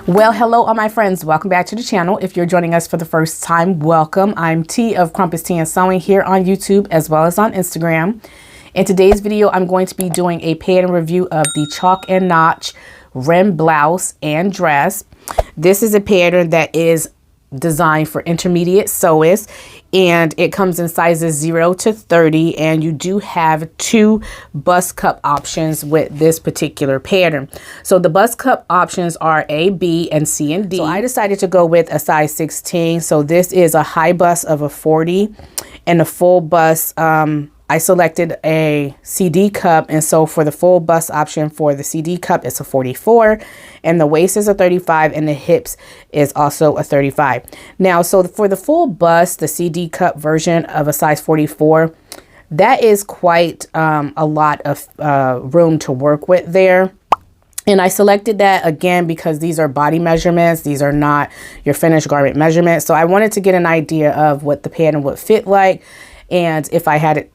Well, hello all my friends, welcome back to the channel. If you're joining us for the first time, welcome. I'm T of Crumpets Tea and Sewing here on YouTube as well as on Instagram. In today's video, I'm going to be doing a pattern review of the Chalk and Notch Wren Blouse and Dress. This is a pattern that is designed for intermediate sewists, and it comes in sizes 0 to 30, and you do have two bust cup options with this particular pattern. So the bust cup options are A, B, and C and D. So I decided to go with a size 16. So this is a high bust of a 40 and a full bust. I selected a CD cup, and so for the full bust option for the CD cup, it's a 44, and the waist is a 35, and the hips is also a 35. Now, so for the full bust, the CD cup version of a size 44, that is quite a lot of room to work with there. And I selected that again because these are body measurements. These are not your finished garment measurements. So I wanted to get an idea of what the pattern would fit like, and if I had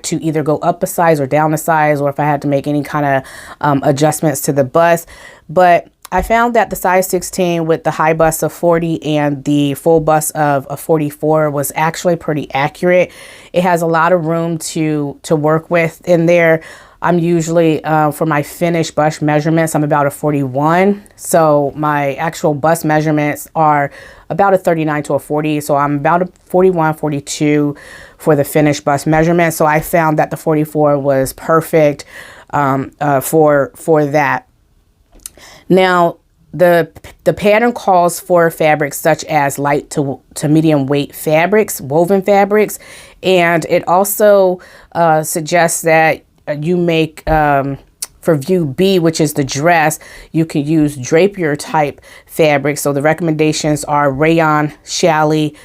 to either go up a size or down a size, or if I had to make any kind of adjustments to the bust. But I found that the size 16 with the high bust of 40 and the full bust of a 44 was actually pretty accurate. It has a lot of room to work with in there. I'm usually, for my finished bust measurements, I'm about a 41. So my actual bust measurements are about a 39 to a 40. So I'm about a 41, 42 for the finished bust measurement. So I found that the 44 was perfect for that. Now, the pattern calls for fabrics such as light to medium weight fabrics, woven fabrics, and it also suggests that you make for view B, which is the dress, you can use drapier type fabric. So the recommendations are rayon challis,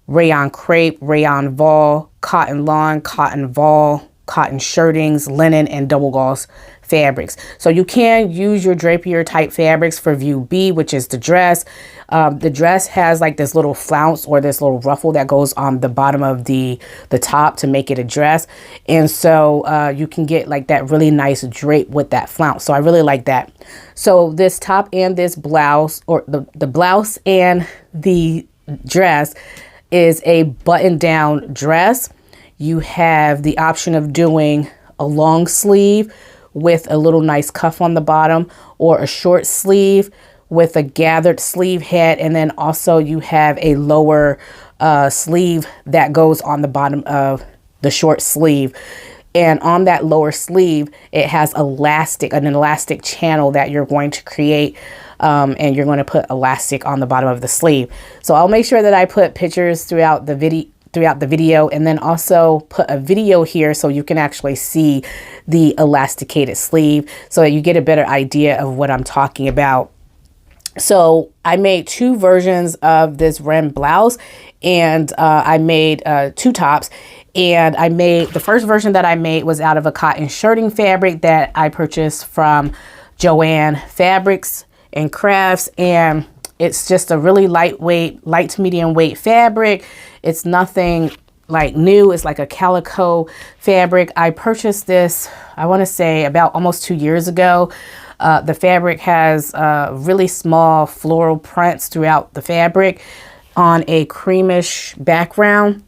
rayon crepe, rayon voile, cotton lawn, cotton voile, cotton shirtings, linen, and double gauze fabrics. So you can use your drapier type fabrics for view B, which is the dress. The dress has like this little flounce or this little ruffle that goes on the bottom of the top to make it a dress. And so you can get like that really nice drape with that flounce. So I really like that. So this top and this blouse, or the blouse and the dress, is a button down dress. You have the option of doing a long sleeve with a little nice cuff on the bottom, or a short sleeve with a gathered sleeve head, and then also you have a lower sleeve that goes on the bottom of the short sleeve. And on that lower sleeve, it has an elastic channel that you're going to create, and you're going to put elastic on the bottom of the sleeve. So I'll make sure that I put pictures throughout the video, and then also put a video here so you can actually see the elasticated sleeve so that you get a better idea of what I'm talking about. So I made two versions of this Wren blouse, and I made two tops. And the first version that I made was out of a cotton shirting fabric that I purchased from Joann Fabrics and Crafts, and it's just a really lightweight, light to medium weight fabric. It's nothing like new. It's like a calico fabric. I purchased this, I want to say about almost 2 years ago. The fabric has really small floral prints throughout the fabric on a creamish background,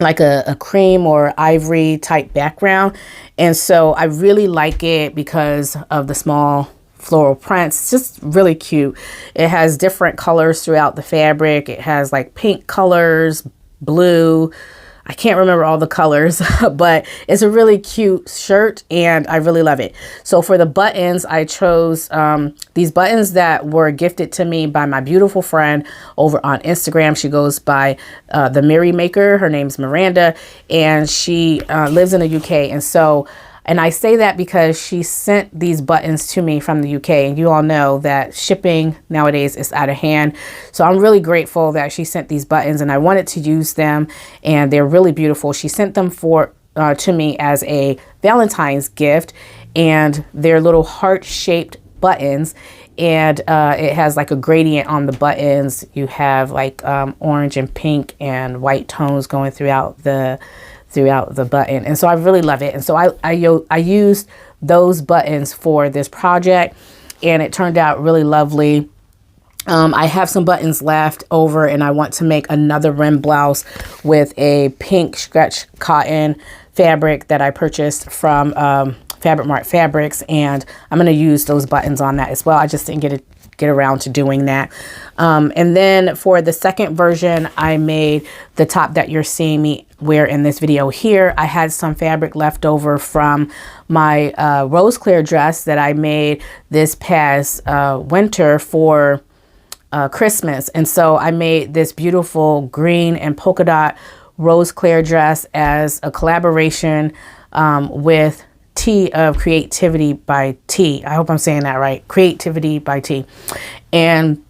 like a cream or ivory type background. And so I really like it because of the small floral prints. It's just really cute. It has different colors throughout the fabric. It has like pink colors, blue, I can't remember all the colors, but it's a really cute shirt and I really love it. So for the buttons, I chose these buttons that were gifted to me by my beautiful friend over on Instagram. She goes by the Mary Maker. Her name's Miranda, and she lives in the UK. And I say that because she sent these buttons to me from the UK, and you all know that shipping nowadays is out of hand. So I'm really grateful that she sent these buttons, and I wanted to use them, and they're really beautiful. She sent them to me as a Valentine's gift, and they're little heart-shaped buttons, and it has like a gradient on the buttons. You have like orange and pink and white tones going throughout the button, and so I really love it. And so I used those buttons for this project, and it turned out really lovely. I have some buttons left over, and I want to make another Wren blouse with a pink stretch cotton fabric that I purchased from Fabric Mart Fabrics, and I'm going to use those buttons on that as well. I just didn't get around to doing that. And then for the second version, I made the top that you're seeing me wear in this video here. I had some fabric left over from my rose clear dress that I made this past winter for Christmas. And so I made this beautiful green and polka dot rose clear dress as a collaboration with T of Creativity by T. I hope I'm saying that right. Creativity by T. And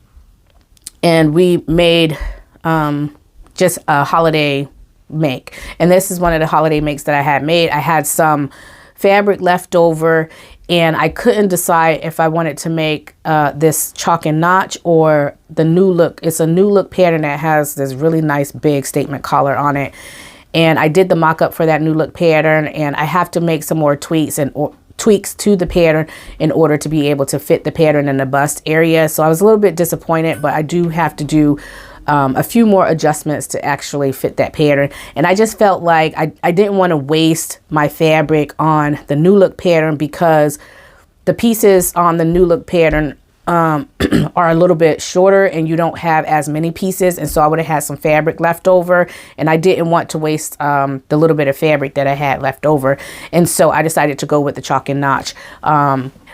we made just a holiday make. And this is one of the holiday makes that I had made. I had some fabric left over, and I couldn't decide if I wanted to make this chalk and notch or the new look. It's a new look pattern that has this really nice big statement collar on it. And I did the mock-up for that new look pattern, and I have to make some more tweaks to the pattern in order to be able to fit the pattern in the bust area. So I was a little bit disappointed, but I do have to do a few more adjustments to actually fit that pattern. And I just felt like I didn't want to waste my fabric on the new look pattern, because the pieces on the new look pattern are a little bit shorter and you don't have as many pieces. And so I would have had some fabric left over, and I didn't want to waste the little bit of fabric that I had left over. And so I decided to go with the chalk and notch.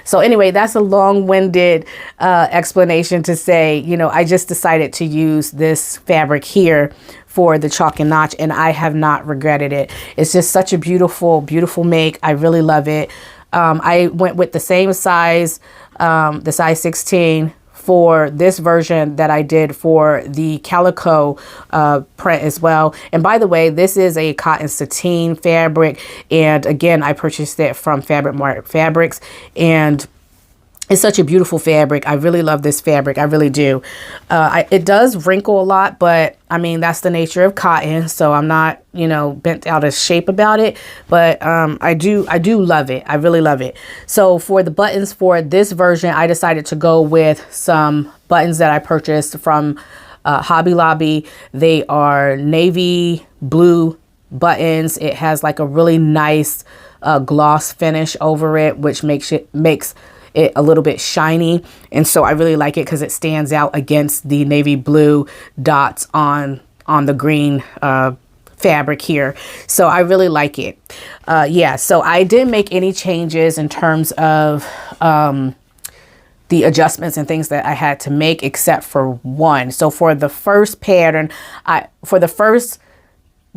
So anyway, that's a long-winded explanation to say, you know, I just decided to use this fabric here for the chalk and notch, and I have not regretted it. It's just such a beautiful, beautiful make. I really love it. I went with the same size, the size 16 for this version that I did for the calico print as well. And by the way, this is a cotton sateen fabric, and again, I purchased it from Fabric Mart Fabrics, and it's such a beautiful fabric. I really love this fabric. I really do. It does wrinkle a lot, but I mean, that's the nature of cotton. So I'm not, you know, bent out of shape about it, but I do love it. I really love it. So for the buttons for this version, I decided to go with some buttons that I purchased from Hobby Lobby. They are navy blue buttons. It has like a really nice gloss finish over it, which makes it a little bit shiny, and so I really like it because it stands out against the navy blue dots on the green fabric here. So I really like it. Yeah, so I didn't make any changes in terms of the adjustments and things that I had to make, except for one. So for the first pattern, for the first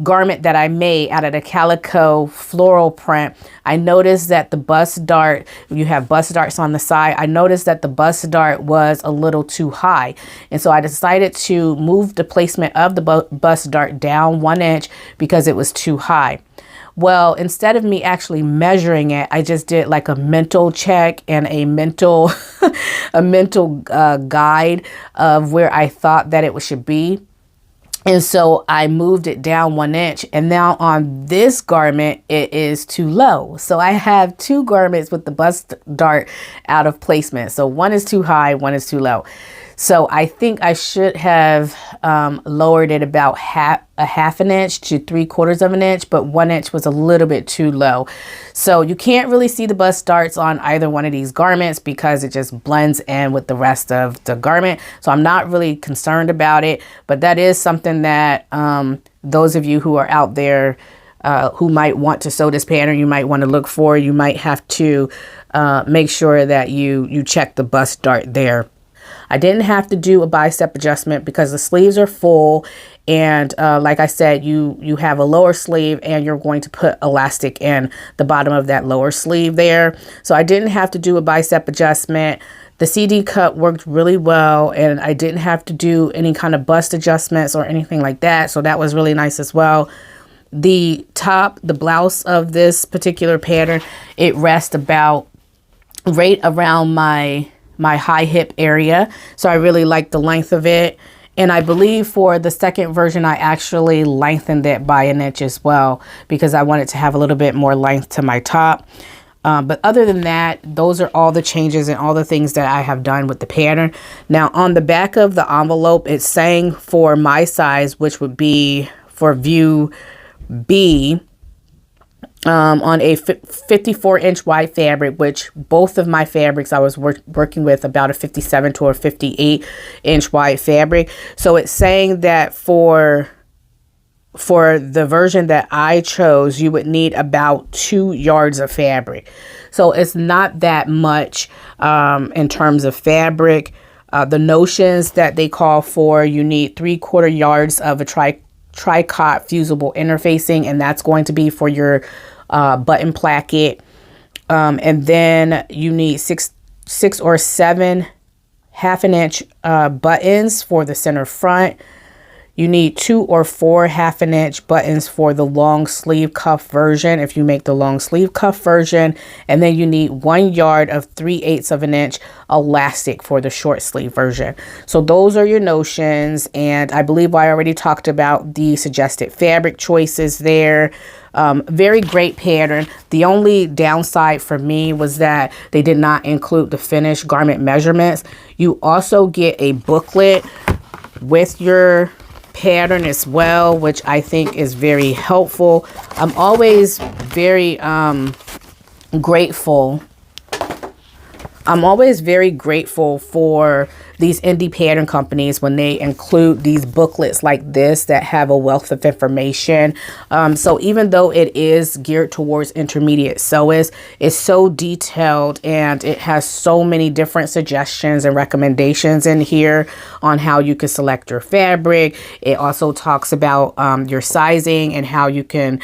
garment that I made out of the calico floral print, I noticed that the bust dart, you have bust darts on the side, I noticed that the bust dart was a little too high. And so I decided to move the placement of the bust dart down 1 inch because it was too high. Well, instead of me actually measuring it, I just did like a mental check and a mental guide of where I thought that it should be. And so I moved it down 1 inch, and now on this garment, it is too low. So I have two garments with the bust dart out of placement. So one is too high, one is too low. So I think I should have lowered it about a half an inch to 3/4 of an inch, but 1 inch was a little bit too low. So you can't really see the bust darts on either one of these garments because it just blends in with the rest of the garment. So I'm not really concerned about it, but that is something that those of you who are out there who might want to sew this pattern, you might want to look for. You might have to make sure that you check the bust dart there. I didn't have to do a bicep adjustment because the sleeves are full, and like I said, you have a lower sleeve and you're going to put elastic in the bottom of that lower sleeve there. So I didn't have to do a bicep adjustment. The CD cut worked really well, and I didn't have to do any kind of bust adjustments or anything like that. So that was really nice as well. The top, the blouse of this particular pattern, it rests about right around my high hip area. So I really like the length of it. And I believe for the second version, I actually lengthened it by 1 inch as well, because I wanted to have a little bit more length to my top. But other than that, those are all the changes and all the things that I have done with the pattern. Now on the back of the envelope, it's saying for my size, which would be for view B, on a 54-inch wide fabric, which both of my fabrics I was working with about a 57 to a 58-inch wide fabric. So it's saying that for the version that I chose, you would need about 2 yards of fabric. So it's not that much in terms of fabric. The notions that they call for, you need 3/4 yards of a tricot fusible interfacing, and that's going to be for your button placket. And then you need six or 7 1/2-inch buttons for the center front. You need 2 or 4 1/2-inch buttons for the long sleeve cuff version if you make the long sleeve cuff version. And then you need 1 yard of 3/8 of an inch elastic for the short sleeve version. So those are your notions. And I believe I already talked about the suggested fabric choices there. Very great pattern. The only downside for me was that they did not include the finished garment measurements. You also get a booklet with your pattern as well, which I think is very helpful. I'm always very grateful. I'm always very grateful for these indie pattern companies when they include these booklets like this that have a wealth of information. So even though it is geared towards intermediate sewists, it's so detailed and it has so many different suggestions and recommendations in here on how you can select your fabric. It also talks about your sizing and how you can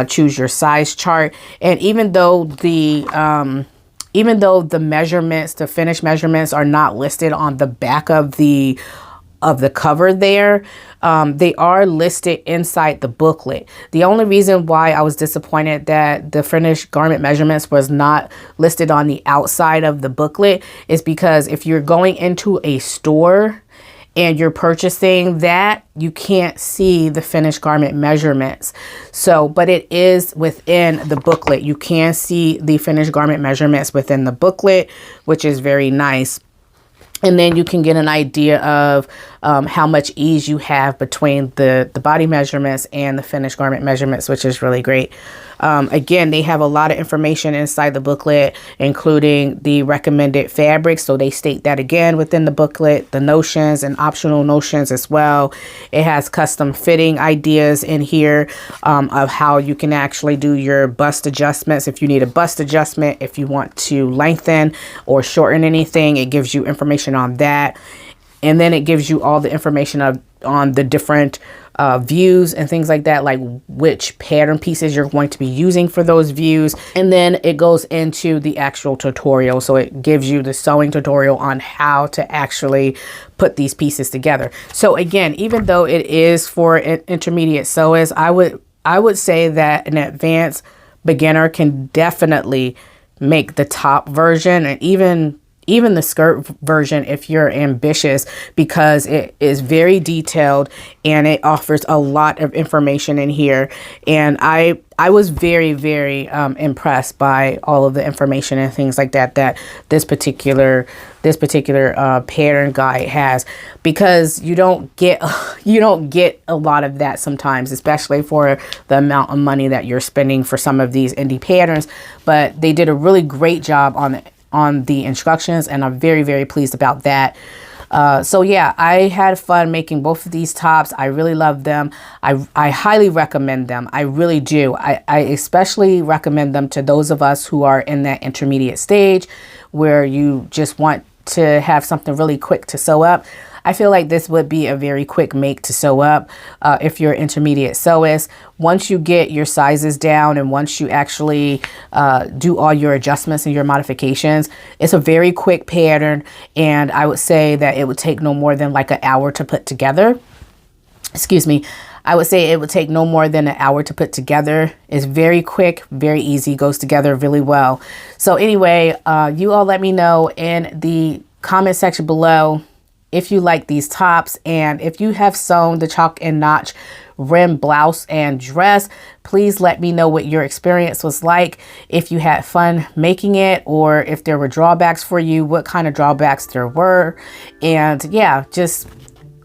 choose your size chart. And even though the measurements, the finished measurements are not listed on the back of the cover there, they are listed inside the booklet. The only reason why I was disappointed that the finished garment measurements was not listed on the outside of the booklet is because if you're going into a store and you're purchasing that, you can't see the finished garment measurements. So, but it is within the booklet. You can see the finished garment measurements within the booklet, which is very nice. And then you can get an idea of how much ease you have between the body measurements and the finished garment measurements, which is really great. Again, they have a lot of information inside the booklet, including the recommended fabrics. So they state that again within the booklet, the notions and optional notions as well. It has custom fitting ideas in here of how you can actually do your bust adjustments. If you need a bust adjustment, if you want to lengthen or shorten anything, it gives you information on that. And then it gives you all the information on the different views and things like that, like which pattern pieces you're going to be using for those views. And then it goes into the actual tutorial. So it gives you the sewing tutorial on how to actually put these pieces together. So again, even though it is for an intermediate sewist, I would say that an advanced beginner can definitely make the top version, and even the skirt version if you're ambitious, because it is very detailed and it offers a lot of information in here. And I was very, very impressed by all of the information and things like that this particular pattern guide has, because you don't get a lot of that sometimes, especially for the amount of money that you're spending for some of these indie patterns. But they did a really great job on the instructions, and I'm very, very pleased about that. So yeah, I had fun making both of these tops. I really love them. I highly recommend them. I really do. I especially recommend them to those of us who are in that intermediate stage where you just want to have something really quick to sew up. I feel like this would be a very quick make to sew up if you're intermediate sewist. Once you get your sizes down and once you actually do all your adjustments and your modifications, it's a very quick pattern, and I would say that it would take no more than like an hour to put together. Excuse me. I would say it would take no more than an hour to put together. It's very quick, very easy, goes together really well. So anyway, you all let me know in the comment section below if you like these tops, and if you have sewn the chalk and notch Wren blouse and dress, please let me know what your experience was like, if you had fun making it, or if there were drawbacks for you, what kind of drawbacks there were. And yeah, just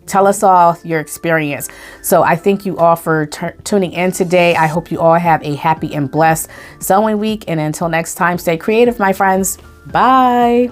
tell us all your experience. So I thank you all for tuning in today. I hope you all have a happy and blessed sewing week. And until next time, stay creative, my friends. Bye.